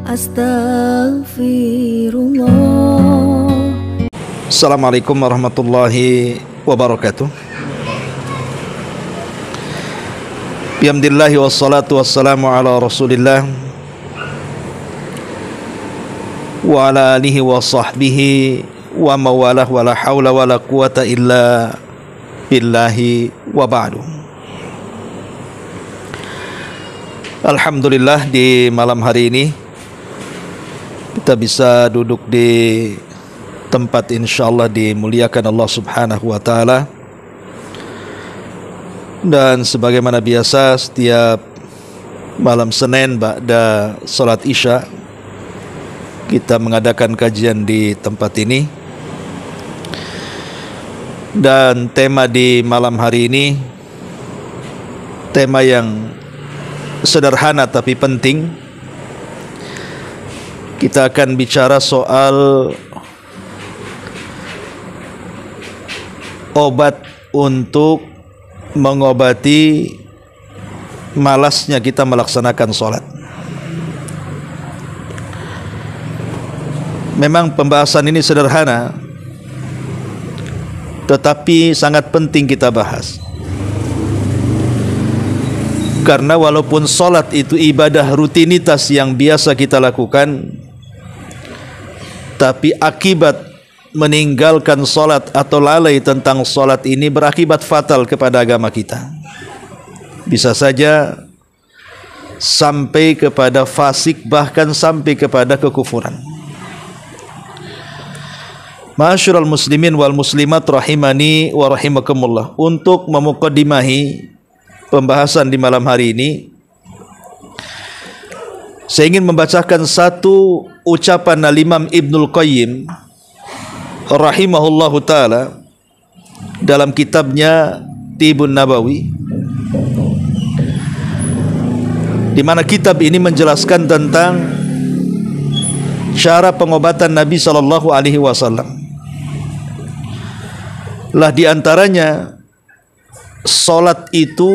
Astaghfirullah. Assalamualaikum warahmatullahi wabarakatuh. Bihamdillahi wassalatu wassalamu ala rasulillah wa ala alihi wa sahbihi wa mawalah wa la hawla wa la quwata illa billahi wa ba'du. Alhamdulillah, di malam hari ini kita bisa duduk di tempat insyaallah dimuliakan Allah subhanahu wa ta'ala. Dan sebagaimana biasa setiap malam Senin ba'da salat Isya kita mengadakan kajian di tempat ini. Dan tema di malam hari ini tema yang sederhana tapi penting. Kita akan bicara soal obat untuk mengobati malasnya kita melaksanakan sholat. Memang pembahasan ini sederhana, tetapi sangat penting kita bahas. Karena walaupun sholat itu ibadah rutinitas yang biasa kita lakukan, tapi akibat meninggalkan solat atau lalai tentang solat ini berakibat fatal kepada agama kita. Bisa saja sampai kepada fasik, bahkan sampai kepada kekufuran. Ma'asyiral muslimin wal muslimat rahimani wa rahimakumullah. Untuk memuqaddimahi pembahasan di malam hari ini, saya ingin membacakan satu ucapan Al-Imam Ibnul Qayyim rahimahullahu ta'ala dalam kitabnya Tibun Nabawi, di mana kitab ini menjelaskan tentang cara pengobatan Nabi sallallahu alaihi wasallam. Lah di antaranya salat itu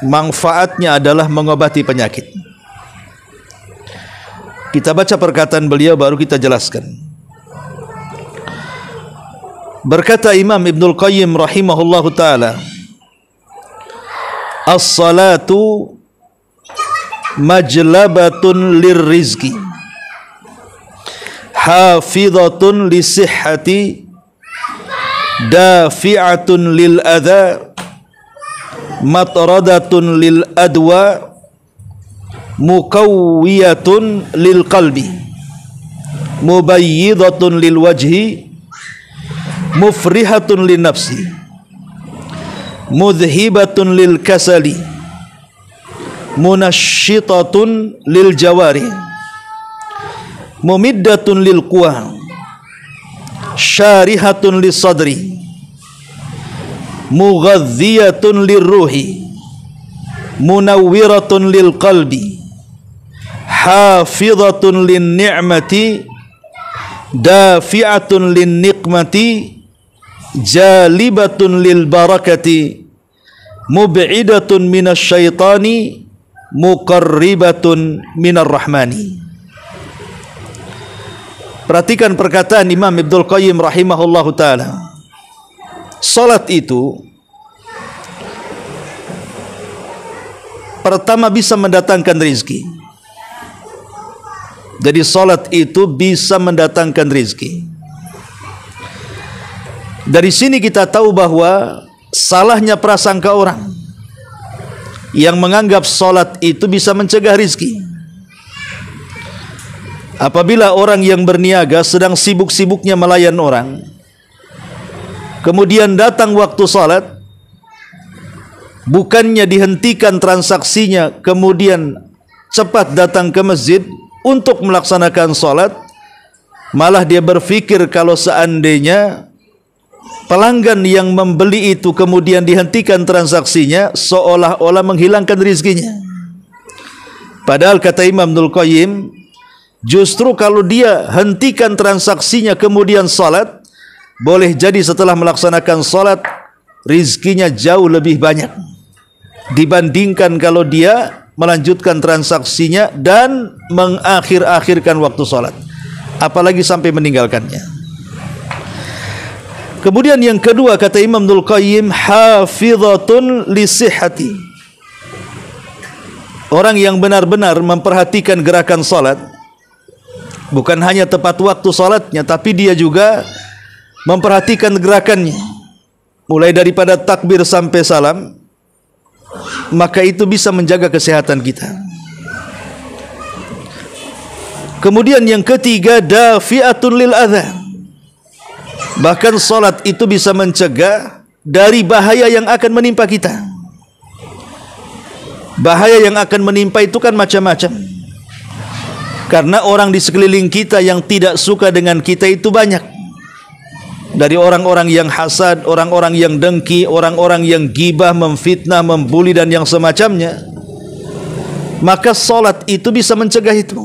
manfaatnya adalah mengobati penyakit. Kita baca perkataan beliau baru kita jelaskan. Berkata Imam Ibnul Qayyim rahimahullahu ta'ala, as-salatu majlabatun lirrizqi hafidhatun lisihhati dafi'atun lil adha matradatun lil adwa mukawwiyatun lil qalbi mubayyidatun lil wajhi mufrihatun lin nafsi mudhibatun lil kasali munasyitatun lil jawari mumiddatun lil quwa syarihatun lis sadri mughadhiyatun lir ruhi munawwiratun lil qalbi hafizatun lin ni'mati dafi'atun lin niqmati jalibatun lil barakati mub'idatun minasyaitani muqarribatun minar rahmani. Perhatikan perkataan Imam Ibnul Qayyim rahimahullahu ta'ala. Salat itu pertama bisa mendatangkan rizki. Jadi salat itu bisa mendatangkan rizki. Dari sini kita tahu bahwa salahnya prasangka orang yang menganggap salat itu bisa mencegah rizki. Apabila orang yang berniaga sedang sibuk-sibuknya melayan orang, kemudian datang waktu salat, bukannya dihentikan transaksinya kemudian cepat datang ke masjid untuk melaksanakan salat, malah dia berpikir kalau seandainya pelanggan yang membeli itu kemudian dihentikan transaksinya, seolah-olah menghilangkan rizkinya. Padahal kata Imam Ibnul Qayyim, justru kalau dia hentikan transaksinya kemudian salat, boleh jadi setelah melaksanakan salat rizkinya jauh lebih banyak dibandingkan kalau dia melanjutkan transaksinya dan mengakhir-akhirkan waktu sholat, apalagi sampai meninggalkannya. Kemudian yang kedua, kata Imam Ibnul Qayyim, hafizatun lisihhati, orang yang benar-benar memperhatikan gerakan sholat, bukan hanya tepat waktu sholatnya, tapi dia juga memperhatikan gerakannya, mulai daripada takbir sampai salam, maka itu bisa menjaga kesehatan kita. Kemudian yang ketiga, dafi'atun lil adha, bahkan salat itu bisa mencegah dari bahaya yang akan menimpa kita. Bahaya yang akan menimpa itu kan macam-macam, karena orang di sekeliling kita yang tidak suka dengan kita itu banyak. Dari orang-orang yang hasad, orang-orang yang dengki, orang-orang yang gibah, memfitnah, membuli dan yang semacamnya. Maka salat itu bisa mencegah itu.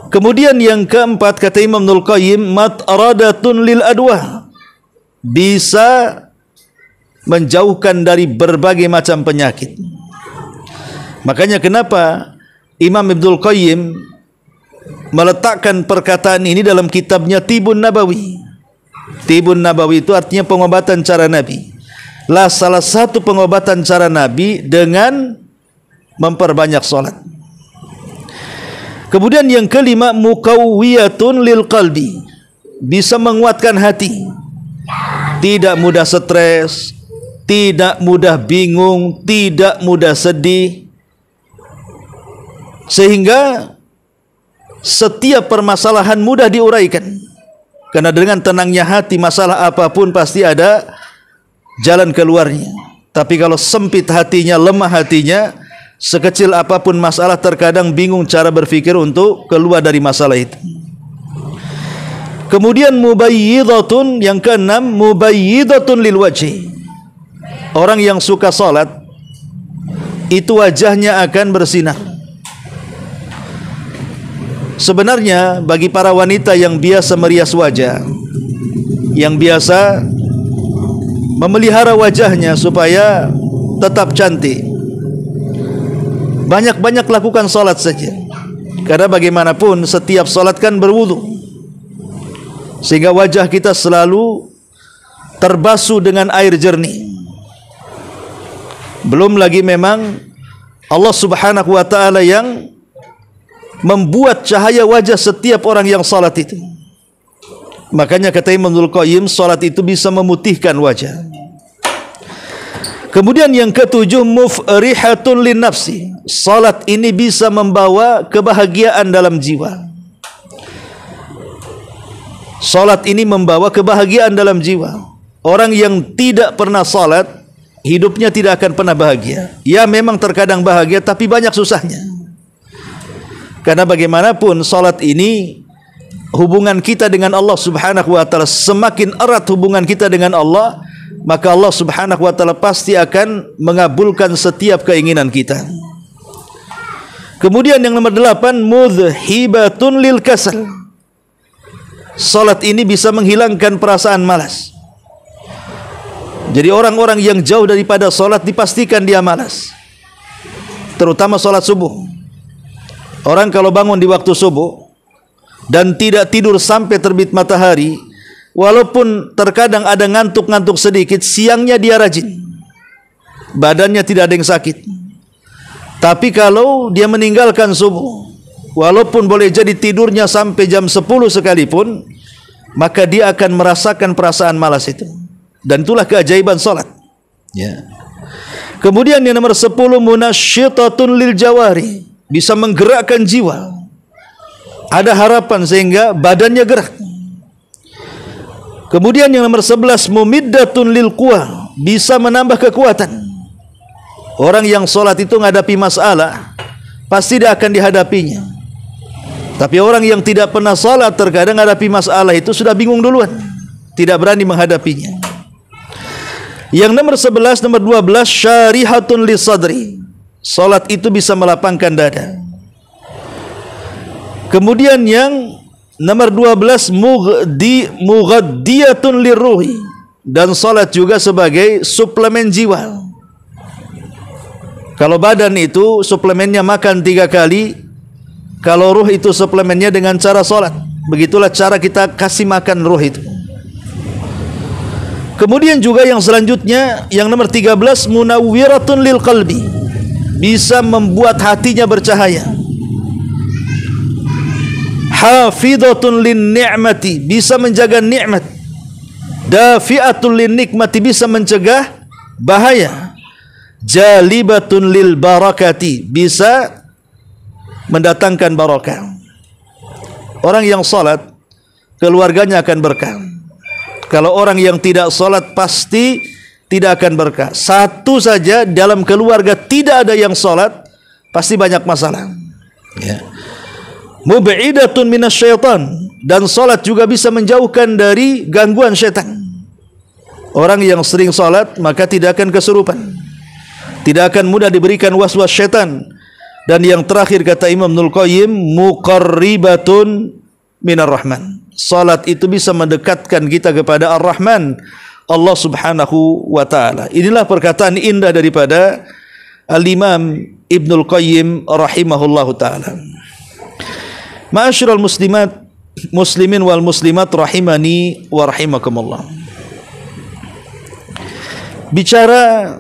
Kemudian yang keempat, kata Imam Ibnul Qayyim, mat'aradatun lil adwa, bisa menjauhkan dari berbagai macam penyakit. Makanya kenapa Imam Ibnul Qayyim meletakkan perkataan ini dalam kitabnya Tibun Nabawi. Tibun Nabawi itu artinya pengobatan cara Nabi. Lah salah satu pengobatan cara Nabi dengan memperbanyak salat. Kemudian yang kelima, mukawwiyatun lil qalbi, bisa menguatkan hati, tidak mudah stres, tidak mudah bingung, tidak mudah sedih, sehingga setiap permasalahan mudah diuraikan. Karena dengan tenangnya hati, masalah apapun pasti ada jalan keluarnya. Tapi kalau sempit hatinya, lemah hatinya, sekecil apapun masalah terkadang bingung cara berfikir untuk keluar dari masalah itu. Kemudian mubayyidatun, yang keenam, mubayyidatun lil wajhi, orang yang suka salat itu wajahnya akan bersinar. Sebenarnya bagi para wanita yang biasa merias wajah, yang biasa memelihara wajahnya supaya tetap cantik, banyak-banyak lakukan salat saja. Karena bagaimanapun setiap salat kan berwudu, sehingga wajah kita selalu terbasuh dengan air jernih. Belum lagi memang Allah Subhanahu wa ta'ala yang membuat cahaya wajah setiap orang yang salat itu. Makanya kata Imam Ibnul Qayyim, salat itu bisa memutihkan wajah. Kemudian yang ketujuh, mufrihatun lin nafsi, salat ini bisa membawa kebahagiaan dalam jiwa. Salat ini membawa kebahagiaan dalam jiwa. Orang yang tidak pernah salat, hidupnya tidak akan pernah bahagia. Ya memang terkadang bahagia, tapi banyak susahnya. Karena bagaimanapun salat ini hubungan kita dengan Allah Subhanahu wa ta'ala, semakin erat hubungan kita dengan Allah, maka Allah Subhanahu wa ta'ala pasti akan mengabulkan setiap keinginan kita. Kemudian yang nomor 8, mudhibatun lil kasal, salat ini bisa menghilangkan perasaan malas. Jadi orang-orang yang jauh daripada salat dipastikan dia malas, terutama salat subuh. Orang kalau bangun di waktu subuh dan tidak tidur sampai terbit matahari, walaupun terkadang ada ngantuk-ngantuk sedikit, siangnya dia rajin, badannya tidak ada yang sakit. Tapi kalau dia meninggalkan subuh, walaupun boleh jadi tidurnya sampai jam 10 sekalipun, maka dia akan merasakan perasaan malas itu. Dan itulah keajaiban salat. Ya. Kemudian yang nomor 10, munasyitatun lil jawari, bisa menggerakkan jiwa. Ada harapan sehingga badannya gerak. Kemudian yang nomor 11, mumiddatun lil quwah, bisa menambah kekuatan. Orang yang salat itu menghadapi masalah, pasti dia akan dihadapinya. Tapi orang yang tidak pernah salat, terkadang menghadapi masalah itu sudah bingung duluan, tidak berani menghadapinya. Yang nomor 11, nomor 12, syarihatun lis sadri, salat itu bisa melapangkan dada. Kemudian yang nomor 12, mughaddiyatun lirruhi, dan salat juga sebagai suplemen jiwa. Kalau badan itu suplemennya makan 3 kali, kalau ruh itu suplemennya dengan cara sholat. Begitulah cara kita kasih makan ruh itu. Kemudian juga yang selanjutnya, yang nomor 13, munawwiratun lil qalbi, bisa membuat hatinya bercahaya. Hafidhatun lin ni'mati, bisa menjaga nikmat. Dafi'atul lin nikmati, bisa mencegah bahaya. Jalibatun lil barakati, bisa mendatangkan barakah. Orang yang salat, keluarganya akan berkah. Kalau orang yang tidak salat, pasti tidak akan berkah. Satu saja dalam keluarga tidak ada yang salat, pasti banyak masalah. Ya. Mub'idatun minasyaitan, dan salat juga bisa menjauhkan dari gangguan syaitan. Orang yang sering salat maka tidak akan kesurupan, tidak akan mudah diberikan was-was syaitan. Dan yang terakhir kata Imam Ibnul Qayyim, muqarribatun minar rahman, salat itu bisa mendekatkan kita kepada Ar-Rahman, Allah Subhanahu wa taala. Inilah perkataan indah daripada Al-Imam Ibnul Qayyim rahimahullahu taala. Ma'asyiral muslimat, muslimin wal muslimat rahimani wa rahimakumullah. Bicara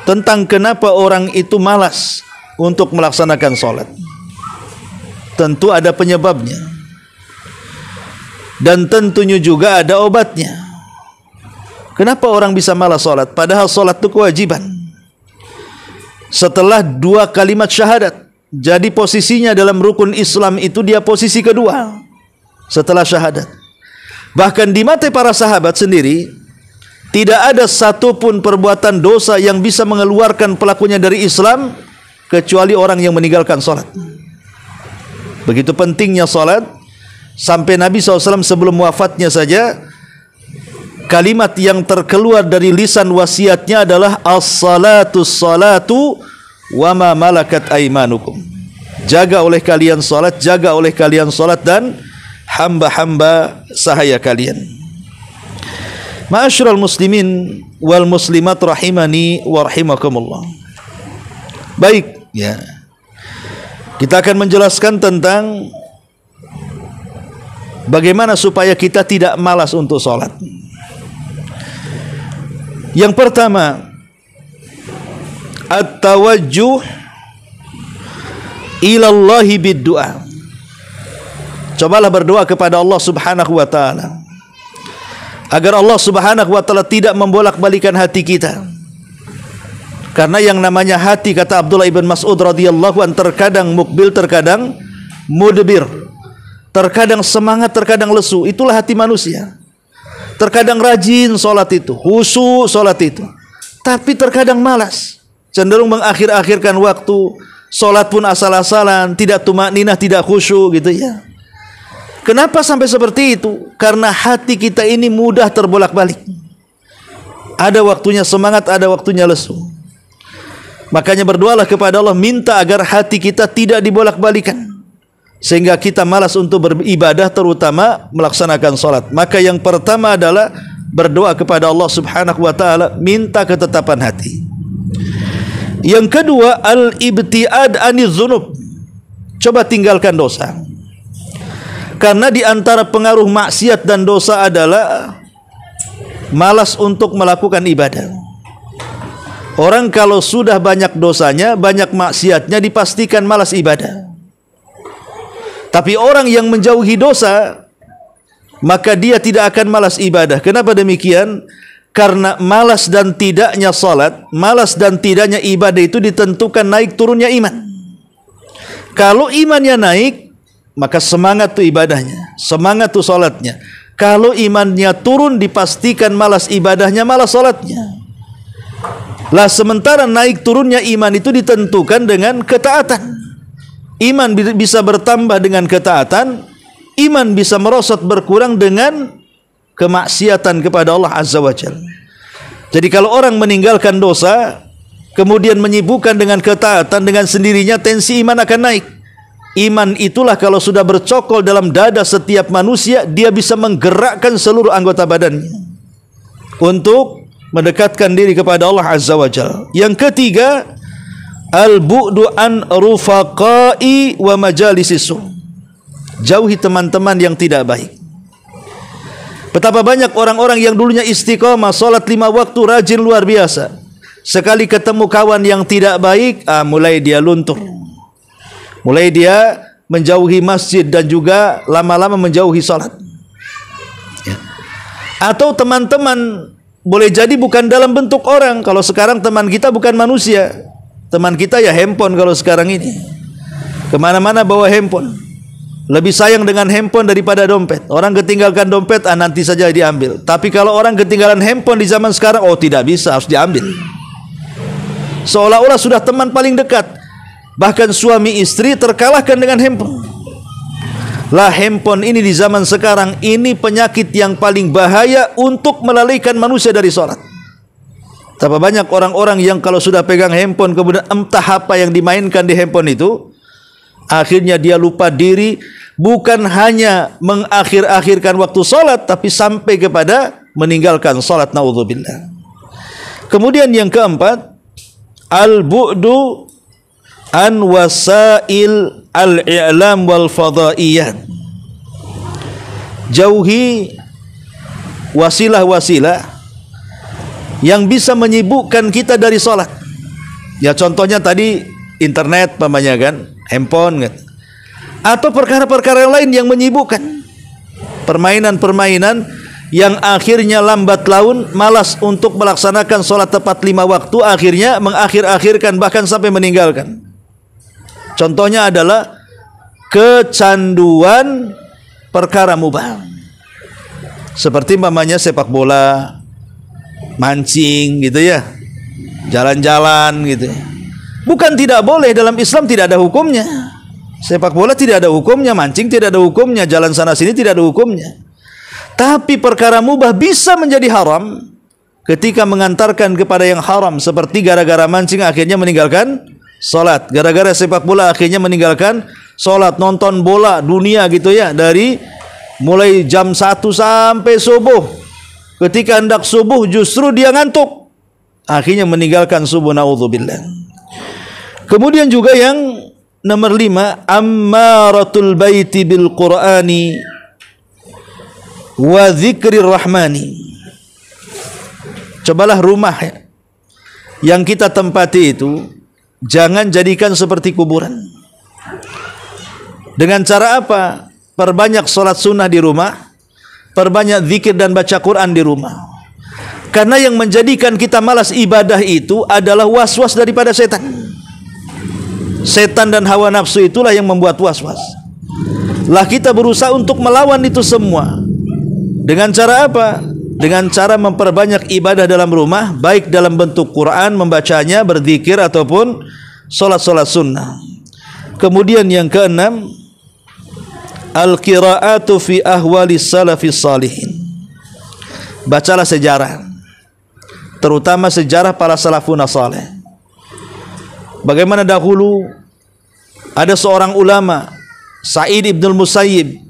tentang kenapa orang itu malas untuk melaksanakan salat, tentu ada penyebabnya, dan tentunya juga ada obatnya. Kenapa orang bisa malas salat padahal salat itu kewajiban? Setelah 2 kalimat syahadat, jadi posisinya dalam rukun Islam itu dia posisi kedua setelah syahadat. Bahkan di mata para sahabat sendiri, tidak ada satupun perbuatan dosa yang bisa mengeluarkan pelakunya dari Islam kecuali orang yang meninggalkan salat. Begitu pentingnya salat, sampai Nabi SAW sebelum wafatnya saja, kalimat yang terkeluar dari lisan wasiatnya adalah as-salatu salatu wa ma malakat aimanukum. Jaga oleh kalian salat, jaga oleh kalian salat dan hamba-hamba sahaya kalian. Ma'asyiral muslimin wal muslimat rahimani wa rahimakumullah. Baik, ya. Kita akan menjelaskan tentang bagaimana supaya kita tidak malas untuk salat. Yang pertama, at-tawajjuh ilallahi bid-du'a. Cobalah berdoa kepada Allah Subhanahu wa taala agar Allah Subhanahu wa taala tidak membolak-balikan hati kita. Karena yang namanya hati, kata Abdullah ibn Mas'ud radhiyallahu an, terkadang mukbil, terkadang mudbir. Terkadang semangat, terkadang lesu. Itulah hati manusia. Terkadang rajin salat itu, khusyuk salat itu, tapi terkadang malas, cenderung mengakhir-akhirkan waktu. Salat pun asal-asalan, tidak tumakninah, tidak khusyuk gitu ya. Kenapa sampai seperti itu? Karena hati kita ini mudah terbolak-balik. Ada waktunya semangat, ada waktunya lesu. Makanya berdoalah kepada Allah, minta agar hati kita tidak dibolak-balikan, sehingga kita malas untuk beribadah, terutama melaksanakan salat. Maka yang pertama adalah berdoa kepada Allah Subhanahu wa taala, minta ketetapan hati. Yang kedua, al-ibtiad aniz dzunub. Coba tinggalkan dosa. Karena di antara pengaruh maksiat dan dosa adalah malas untuk melakukan ibadah. Orang kalau sudah banyak dosanya, banyak maksiatnya, dipastikan malas ibadah. Tapi orang yang menjauhi dosa, maka dia tidak akan malas ibadah. Kenapa demikian? Karena malas dan tidaknya salat, malas dan tidaknya ibadah itu ditentukan naik turunnya iman. Kalau imannya naik, maka semangat tuh ibadahnya, semangat tuh salatnya. Kalau imannya turun, dipastikan malas ibadahnya, malas salatnya. Lah sementara naik turunnya iman itu ditentukan dengan ketaatan. Iman bisa bertambah dengan ketaatan, iman bisa merosot berkurang dengan kemaksiatan kepada Allah Azza wa Jalla. Jadi kalau orang meninggalkan dosa, kemudian menyibukkan dengan ketaatan, dengan sendirinya tensi iman akan naik. Iman itulah kalau sudah bercokol dalam dada setiap manusia, dia bisa menggerakkan seluruh anggota badannya untuk mendekatkan diri kepada Allah Azza wa Jalla. Yang ketiga, Al-bu'du an rufaqai wa majalisisu. Jauhi teman-teman yang tidak baik. Betapa banyak orang-orang yang dulunya istiqomah, salat 5 waktu, rajin luar biasa. Sekali ketemu kawan yang tidak baik, mulai dia luntur. Mulai dia menjauhi masjid dan juga lama-lama menjauhi salat. Ya. Atau teman-teman boleh jadi bukan dalam bentuk orang. Kalau sekarang teman kita bukan manusia. Teman kita ya handphone kalau sekarang ini. Kemana-mana bawa handphone. Lebih sayang dengan handphone daripada dompet. Orang ketinggalkan dompet, nanti saja diambil. Tapi kalau orang ketinggalan handphone di zaman sekarang, tidak bisa, harus diambil. Seolah-olah sudah teman paling dekat. Bahkan suami istri terkalahkan dengan handphone. Lah, handphone ini di zaman sekarang ini penyakit yang paling bahaya untuk melalaikan manusia dari sholat. Betapa banyak orang-orang yang kalau sudah pegang handphone, kemudian entah apa yang dimainkan di handphone itu, akhirnya dia lupa diri. Bukan hanya mengakhir-akhirkan waktu sholat, tapi sampai kepada meninggalkan sholat. Na'udzubillah. Kemudian yang keempat, al-bu'du an wasail al-i'lam wal fadaiyat. Jauhi wasilah-wasilah yang bisa menyibukkan kita dari sholat. Ya contohnya tadi internet, pamannya kan, handphone kan. Atau perkara-perkara lain yang menyibukkan. Permainan-permainan yang akhirnya lambat laun, malas untuk melaksanakan sholat tepat 5 waktu, akhirnya mengakhir-akhirkan bahkan sampai meninggalkan. Contohnya adalah kecanduan perkara mubah. Seperti mamanya sepak bola, mancing gitu ya, jalan-jalan gitu. Bukan tidak boleh, dalam Islam tidak ada hukumnya. Sepak bola tidak ada hukumnya, mancing tidak ada hukumnya, jalan sana sini tidak ada hukumnya. Tapi perkara mubah bisa menjadi haram ketika mengantarkan kepada yang haram, seperti gara-gara mancing akhirnya meninggalkan salat, gara-gara sepak bola akhirnya meninggalkan salat, nonton bola dunia gitu ya, dari mulai jam 1 sampai subuh. Ketika hendak subuh justru dia ngantuk, akhirnya meninggalkan subuh. Naudzubillah. Kemudian juga yang nomor 5, ammaratul baiti bil qur'ani wa dzikrir rahmani. Cobalah rumah yang kita tempati itu jangan jadikan seperti kuburan. Dengan cara apa? Perbanyak sholat sunnah di rumah, perbanyak zikir dan baca Quran di rumah. Karena yang menjadikan kita malas ibadah itu adalah was-was daripada setan. Setan dan hawa nafsu itulah yang membuat was-was. Lah kita berusaha untuk melawan itu semua. Dengan cara apa? Dengan cara memperbanyak ibadah dalam rumah, baik dalam bentuk Quran, membacanya, berzikir, ataupun solat-solat sunnah. Kemudian yang keenam, al-qira'atu fi ahwali salafis salihin. Bacalah sejarah, terutama sejarah para salafun salih. Bagaimana dahulu ada seorang ulama, Sa'id ibn Musayyib,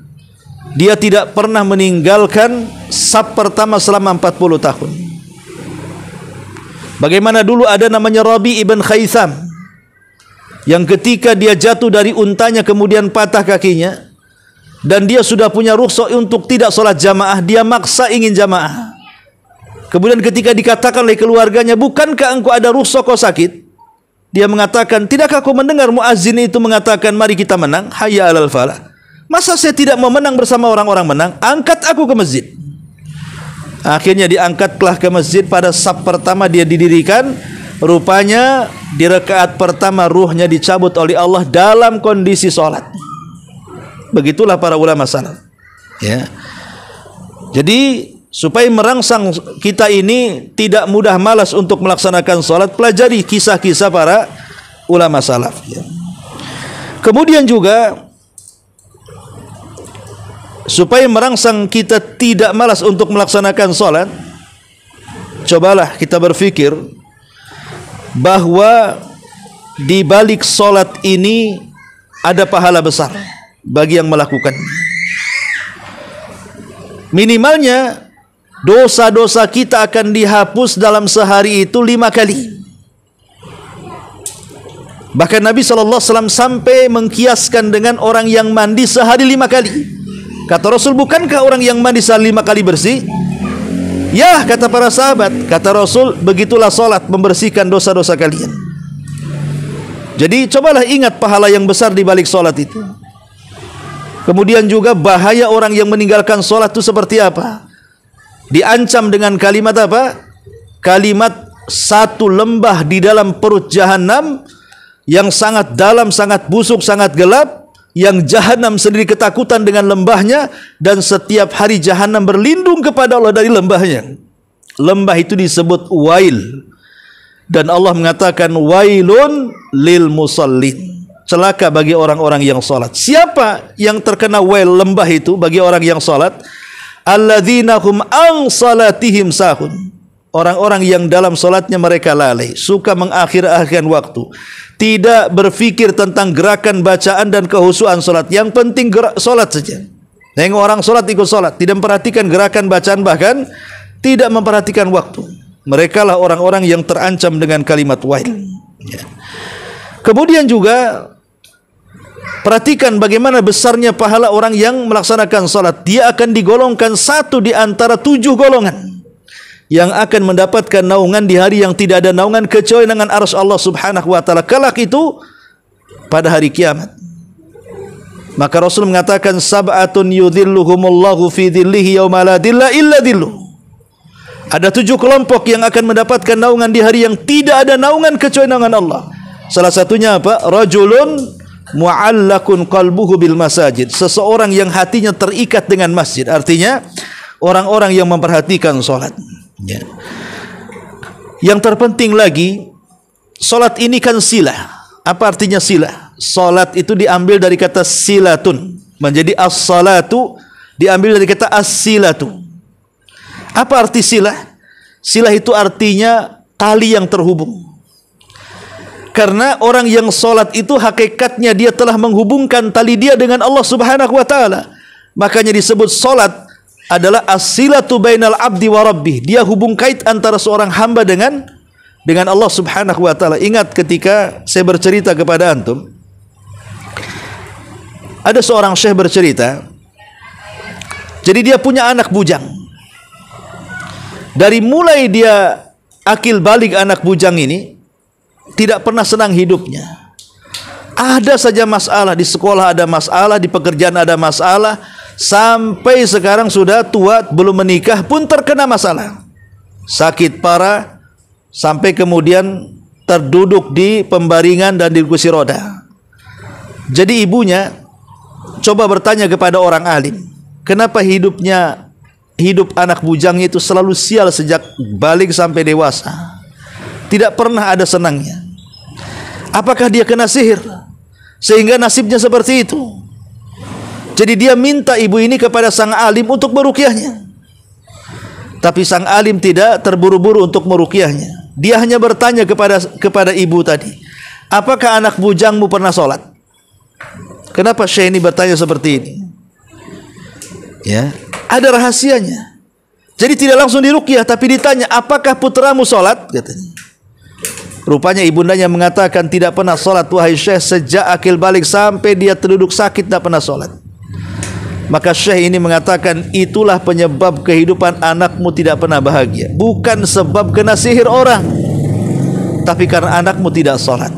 dia tidak pernah meninggalkan saf pertama selama 40 tahun. Bagaimana dulu ada namanya Rabi ibn Khaitham, yang ketika dia jatuh dari untanya kemudian patah kakinya, dan dia sudah punya rukhsah untuk tidak sholat jamaah, dia maksa ingin jamaah. Kemudian ketika dikatakan oleh keluarganya, bukankah engkau ada rukhsah kau sakit? Dia mengatakan, tidakkah kau mendengar muazzin itu mengatakan, mari kita menang, hayya alal falah. Masa saya tidak mau menang bersama orang-orang menang? Angkat aku ke masjid. Akhirnya diangkatlah ke masjid. Pada saf pertama dia didirikan. Rupanya di rakaat pertama ruhnya dicabut oleh Allah dalam kondisi sholat. Begitulah para ulama salaf. Ya. Jadi supaya merangsang kita ini tidak mudah malas untuk melaksanakan sholat, pelajari kisah-kisah para ulama salaf. Ya. Kemudian juga supaya merangsang kita tidak malas untuk melaksanakan sholat, cobalah kita berpikir bahwa di balik sholat ini ada pahala besar bagi yang melakukan. Minimalnya dosa-dosa kita akan dihapus dalam sehari itu 5 kali. Bahkan Nabi SAW sampai mengkiaskan dengan orang yang mandi sehari 5 kali. Kata Rasul, bukankah orang yang mandi sehari 5 kali bersih? Ya, kata para sahabat. Kata Rasul, begitulah solat membersihkan dosa-dosa kalian. Jadi cobalah ingat pahala yang besar di balik solat itu. Kemudian juga bahaya orang yang meninggalkan solat itu seperti apa? Diancam dengan kalimat apa? Kalimat satu lembah di dalam perut jahanam yang sangat dalam, sangat busuk, sangat gelap, yang jahanam sendiri ketakutan dengan lembahnya, dan setiap hari jahanam berlindung kepada Allah dari lembahnya. Lembah itu disebut wail, dan Allah mengatakan wailun lil musallin, celaka bagi orang-orang yang salat. Siapa yang terkena wail, lembah itu bagi orang yang salat? Alladzina hum an salatihim sahun, orang-orang yang dalam salatnya mereka lalai, suka mengakhir-akhirkan waktu, tidak berfikir tentang gerakan bacaan dan kehusuan salat. Yang penting salat saja. Tengok orang salat ikut salat, tidak memperhatikan gerakan bacaan, bahkan tidak memperhatikan waktu. Mereka lah orang-orang yang terancam dengan kalimat wail. Ya. Kemudian juga perhatikan bagaimana besarnya pahala orang yang melaksanakan salat. Dia akan digolongkan satu di antara 7 golongan yang akan mendapatkan naungan di hari yang tidak ada naungan kecuali dengan arsy Allah Subhanahu wa taala. Kelak itu pada hari kiamat. Maka Rasul mengatakan sab'atun yudhilluhumullahu fi dhillihi yauma la dhilla illa dhilluh. Ada 7 kelompok yang akan mendapatkan naungan di hari yang tidak ada naungan kecuali naungan Allah. Salah satunya apa? Rajulun mu'allakun qalbuhu bil masajid. Seseorang yang hatinya terikat dengan masjid. Artinya orang-orang yang memperhatikan salat. Ya. Yang terpenting lagi, solat ini kan silah. Apa artinya silah? Solat itu diambil dari kata silatun, menjadi as-salatu diambil dari kata as-silatu. Apa arti silah? Silah itu artinya tali yang terhubung. Karena orang yang solat itu hakikatnya dia telah menghubungkan tali dia dengan Allah Subhanahu wa taala. Makanya disebut solat adalah as-silatu bainal abdi wa rabbih. Dia hubung kait antara seorang hamba dengan Allah Subhanahu wa taala. Ingat ketika saya bercerita kepada antum, ada seorang syekh bercerita, jadi dia punya anak bujang. Dari mulai dia akil balik anak bujang ini tidak pernah senang hidupnya. Ada saja masalah, di sekolah ada masalah, di pekerjaan ada masalah, sampai sekarang sudah tua, belum menikah pun terkena masalah. Sakit parah, sampai kemudian terduduk di pembaringan dan di kursi roda. Jadi ibunya coba bertanya kepada orang alim, kenapa hidup anak bujangnya itu selalu sial sejak balik sampai dewasa, tidak pernah ada senangnya. Apakah dia kena sihir sehingga nasibnya seperti itu? Jadi dia minta ibu ini kepada sang alim untuk meruqyahnya. Tapi sang alim tidak terburu-buru untuk meruqyahnya. Dia hanya bertanya kepada ibu tadi, apakah anak bujangmu pernah sholat? Kenapa syekh ini bertanya seperti ini? Ya, ada rahasianya. Jadi tidak langsung diruqyah, tapi ditanya, apakah putramu sholat? Katanya. Rupanya ibundanya mengatakan, tidak pernah sholat wahai syekh, sejak akil balik sampai dia terduduk sakit tidak pernah sholat. Maka syekh ini mengatakan, itulah penyebab kehidupan anakmu tidak pernah bahagia. Bukan sebab kena sihir orang, tapi karena anakmu tidak sholat.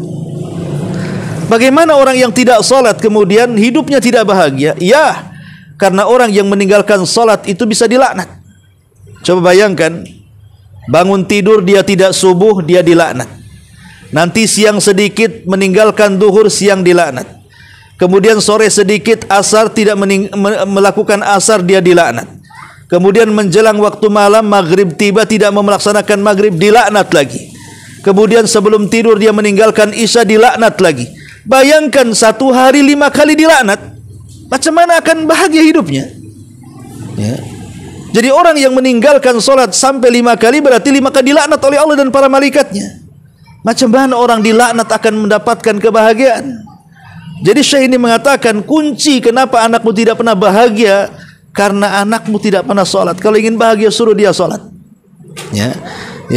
Bagaimana orang yang tidak sholat kemudian hidupnya tidak bahagia? Ya, karena orang yang meninggalkan sholat itu bisa dilaknat. Coba bayangkan, bangun tidur dia tidak subuh, dia dilaknat. Nanti siang sedikit meninggalkan duhur, siang dilaknat. Kemudian sore sedikit asar tidak melakukan asar, dia dilaknat. Kemudian menjelang waktu malam, maghrib tiba tidak melaksanakan maghrib, dilaknat lagi. Kemudian sebelum tidur dia meninggalkan isya, dilaknat lagi. Bayangkan 1 hari 5 kali dilaknat, macam mana akan bahagia hidupnya? Ya. Jadi orang yang meninggalkan solat sampai 5 kali berarti 5 kali dilaknat oleh Allah dan para malaikatnya. Macam mana orang dilaknat akan mendapatkan kebahagiaan? Jadi syekh ini mengatakan, kunci kenapa anakmu tidak pernah bahagia karena anakmu tidak pernah solat. Kalau ingin bahagia suruh dia solat. Ya,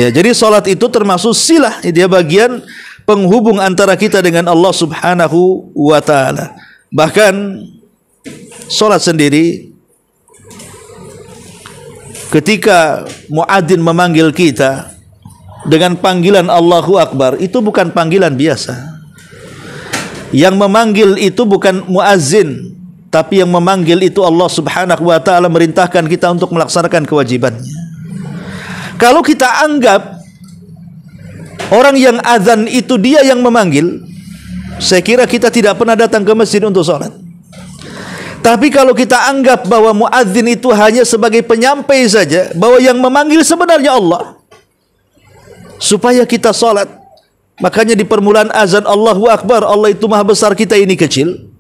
jadi solat itu termasuk silah. Dia bagian penghubung antara kita dengan Allah Subhanahu wa taala. Bahkan salat sendiri, ketika muadzin memanggil kita dengan panggilan Allahu Akbar, itu bukan panggilan biasa. Yang memanggil itu bukan muadzin, tapi yang memanggil itu Allah Subhanahu wa taala merintahkan kita untuk melaksanakan kewajibannya. Kalau kita anggap orang yang azan itu dia yang memanggil, saya kira kita tidak pernah datang ke masjid untuk sholat. Tapi kalau kita anggap bahwa muadzin itu hanya sebagai penyampai saja, bahwa yang memanggil sebenarnya Allah, supaya kita sholat, makanya di permulaan azan Allahu Akbar, Allah itu maha besar, kita ini kecil,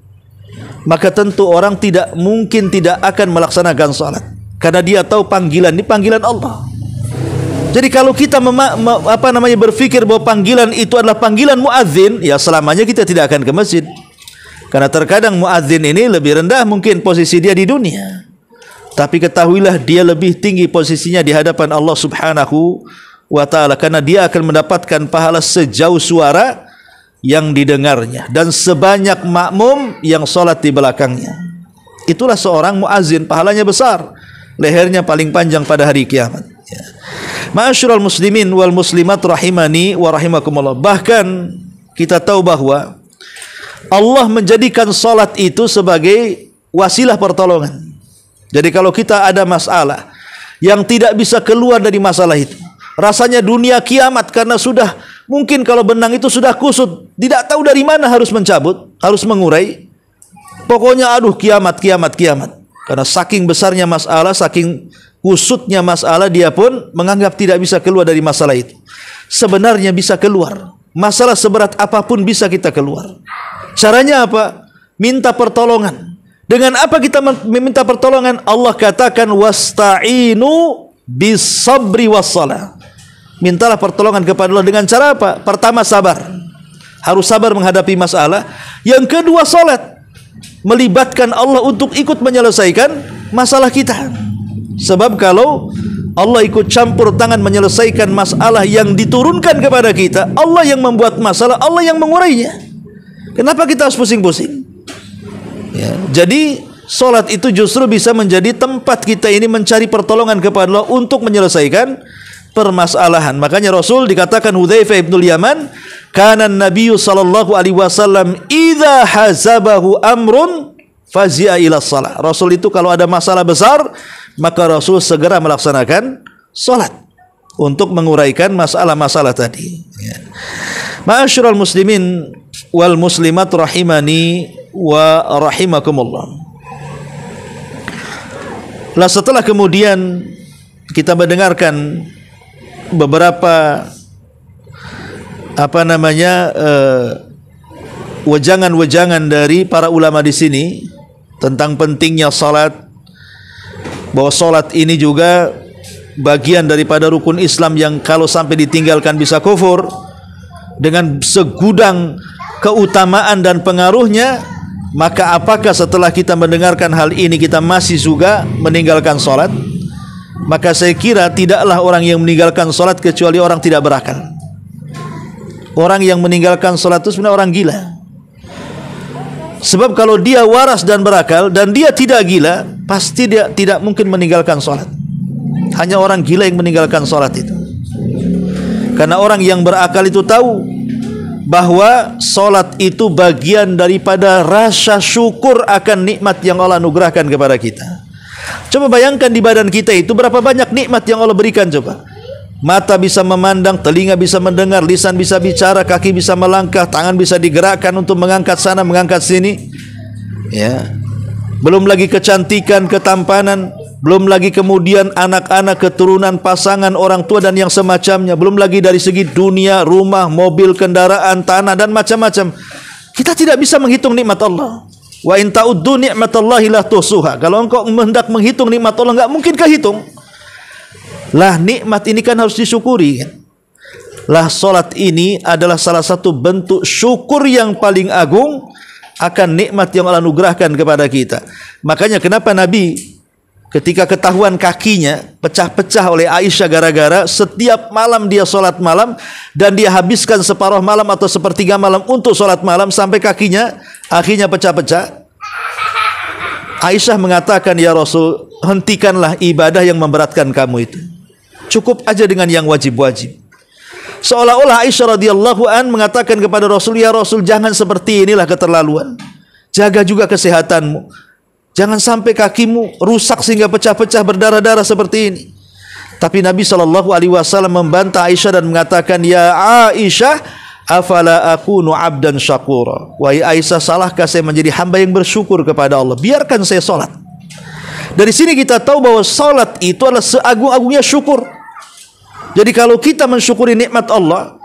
maka tentu orang tidak mungkin tidak akan melaksanakan salat, karena dia tahu panggilan ini panggilan Allah. Jadi kalau kita berpikir bahwa panggilan itu adalah panggilan muadzin, ya selamanya kita tidak akan ke masjid. Karena terkadang muadzin ini lebih rendah mungkin posisi dia di dunia, tapi ketahuilah dia lebih tinggi posisinya di hadapan Allah Subhanahu wa ta'ala, karena dia akan mendapatkan pahala sejauh suara yang didengarnya dan sebanyak makmum yang salat di belakangnya. Itulah seorang muazzin, pahalanya besar, lehernya paling panjang pada hari kiamat. Ma'asyiral muslimin wal muslimat rahimani wa rahimakumullah. Bahkan kita tahu bahwa Allah menjadikan salat itu sebagai wasilah pertolongan. Jadi kalau kita ada masalah yang tidak bisa keluar dari masalah itu, rasanya dunia kiamat, karena sudah mungkin kalau benang itu sudah kusut, tidak tahu dari mana harus mencabut, harus mengurai. Pokoknya aduh kiamat, kiamat, kiamat. Karena saking besarnya masalah, saking kusutnya masalah, dia pun menganggap tidak bisa keluar dari masalah itu. Sebenarnya bisa keluar. Masalah seberat apapun bisa kita keluar. Caranya apa? Minta pertolongan. Dengan apa kita meminta pertolongan? Allah katakan wasta'inu bis-sabri was-salah. Mintalah pertolongan kepada Allah dengan cara apa? Pertama sabar. Harus sabar menghadapi masalah. Yang kedua salat. Melibatkan Allah untuk ikut menyelesaikan masalah kita. Sebab kalau Allah ikut campur tangan menyelesaikan masalah yang diturunkan kepada kita, Allah yang membuat masalah, Allah yang mengurainya. Kenapa kita harus pusing-pusing? Ya, jadi salat itu justru bisa menjadi tempat kita ini mencari pertolongan kepada Allah untuk menyelesaikan permasalahan. Makanya Rasul dikatakan Hudzaifah ibnul Yaman, kana Nabi sallallahu alaihi wasallam idza hazabahu amrun fazi'a ila shalah. Rasul itu kalau ada masalah besar, maka Rasul segera melaksanakan salat untuk menguraikan masalah-masalah tadi. Ya. Ma'asyiral muslimin wal muslimat rahimani wa rahimakumullah. Lah setelah kemudian kita mendengarkan beberapa wejangan-wejangan dari para ulama di sini tentang pentingnya salat, bahwa salat ini juga bagian daripada rukun Islam yang kalau sampai ditinggalkan bisa kufur, dengan segudang keutamaan dan pengaruhnya. Maka apakah setelah kita mendengarkan hal ini kita masih juga meninggalkan salat? Maka saya kira tidaklah orang yang meninggalkan salat kecuali orang tidak berakal. Orang yang meninggalkan salat itu sebenarnya orang gila. Sebab kalau dia waras dan berakal dan dia tidak gila, pasti dia tidak mungkin meninggalkan salat. Hanya orang gila yang meninggalkan salat itu. Karena orang yang berakal itu tahu bahwa salat itu bagian daripada rasa syukur akan nikmat yang Allah anugerahkan kepada kita. Coba bayangkan di badan kita itu berapa banyak nikmat yang Allah berikan coba. Mata bisa memandang, telinga bisa mendengar, lisan bisa bicara, kaki bisa melangkah, tangan bisa digerakkan untuk mengangkat sana, mengangkat sini. Ya. Belum lagi kecantikan, ketampanan, belum lagi kemudian anak-anak, keturunan, pasangan, orang tua dan yang semacamnya. Belum lagi dari segi dunia, rumah, mobil, kendaraan, tanah dan macam-macam. Kita tidak bisa menghitung nikmat Allah. Wa in ta'uddu ni'matallahi la tuhsuha. Kalau engkau hendak menghitung nikmat Allah, enggak mungkin kehitung. Lah nikmat ini kan harus disyukuri kan? Lah salat ini adalah salah satu bentuk syukur yang paling agung akan nikmat yang Allah anugerahkan kepada kita. Makanya kenapa Nabi ketika ketahuan kakinya pecah-pecah oleh Aisyah gara-gara setiap malam dia sholat malam dan dia habiskan separuh malam atau sepertiga malam untuk sholat malam sampai kakinya akhirnya pecah-pecah. Aisyah mengatakan, ya Rasul, hentikanlah ibadah yang memberatkan kamu itu. Cukup aja dengan yang wajib-wajib. Seolah-olah Aisyah radhiyallahu an mengatakan kepada Rasul, ya Rasul, jangan seperti inilah keterlaluan. Jaga juga kesehatanmu. Jangan sampai kakimu rusak sehingga pecah-pecah berdarah-darah seperti ini. Tapi Nabi SAW membantah Aisyah dan mengatakan, ya Aisyah, afala akunu abdan syakura. Wahai Aisyah, salahkah saya menjadi hamba yang bersyukur kepada Allah? Biarkan saya salat. Dari sini kita tahu bahwa salat itu adalah seagung-agungnya syukur. Jadi kalau kita mensyukuri nikmat Allah,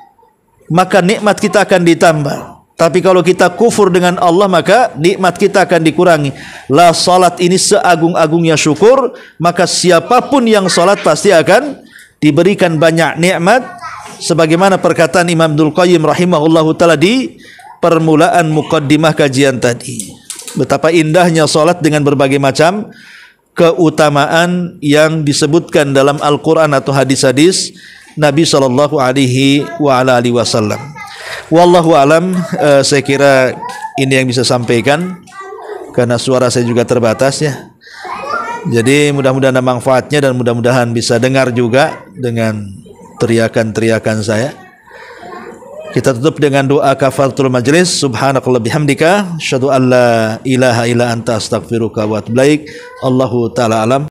maka nikmat kita akan ditambah. Tapi kalau kita kufur dengan Allah, maka nikmat kita akan dikurangi. La, salat ini seagung-agungnya syukur, maka siapapun yang salat pasti akan diberikan banyak nikmat, sebagaimana perkataan Imam Ibnul Qayyim rahimahullahu taala di permulaan muqaddimah kajian tadi. Betapa indahnya salat dengan berbagai macam keutamaan yang disebutkan dalam Al-Quran atau hadis-hadis Nabi sallallahu alaihi wasallam. Wallahu alam, saya kira ini yang bisa sampaikan karena suara saya juga terbatas ya. Jadi mudah-mudahan ada manfaatnya dan mudah-mudahan bisa dengar juga dengan teriakan-teriakan saya. Kita tutup dengan doa kafaratul majlis. Subhanakallah bihamdika, asyhadu an la ilaha illa anta astaghfiruka wa atubu ilaik. Allahu taala alam.